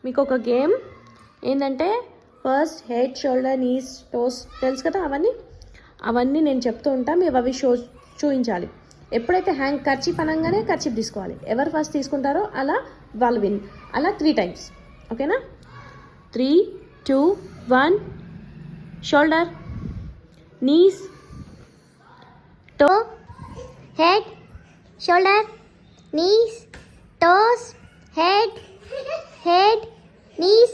మీకు ఒక గేమ్ ఏంటంటే first head, shoulder, knees, toes తెలుసు కదా, అవన్నీ నేను చెప్తూ ఉంటా. మీరు అవి చూపించాలి. ఎప్పుడైతే హ్యాంగ్ కర్చీఫ్ అనగానే కర్చీఫ్ తీసుకోవాలి. ఎవరు ఫస్ట్ తీసుకుంటారో అలా వాళ్ళు విన్. అలా 3 times. ఓకేనా? 3, 2, 1. Shoulder, knees, toe, head, shoulder, knees, toes, head, knees,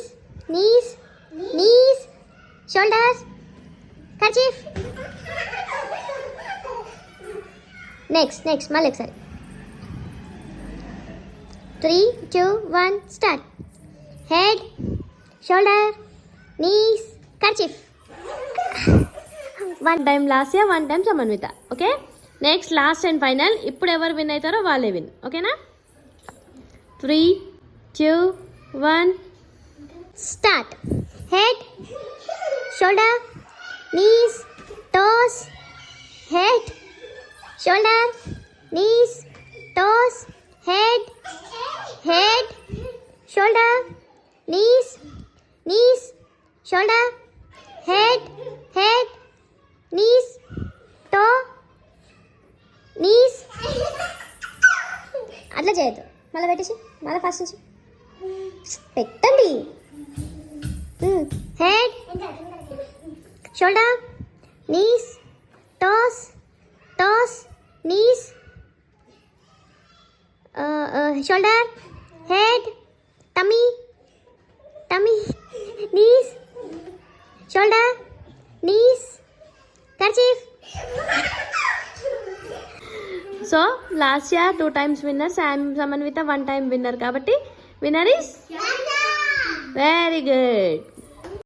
shoulders, kerchief. Next, malik sir. 3, 2, 1, start. Head, shoulder, knees, kerchief. 1 time Lasya, 1 time Samanvitha. Okay, next last and final. ఇప్పుడు ఎవరు విన్ అవుతారో వాళ్ళే విన్. ఓకేనా? 3, 2, 1, start. Head, shoulder, knees, toes, head, shoulder, knees, toes, head, shoulder, knees, shoulder, head, knees, toe, knees. అట్లా చేయొద్దు. మళ్ళీ పెట్టేసి మళ్ళీ ఫస్ట్ నుంచి పెట్టండి. Head, shoulder, knees, toes, knees, shoulder, head, tummy, knees, shoulder, knees, kerchief. So Lasya 2 times winner, Samanvitha 1 time winner. కాబట్టి winner is very good.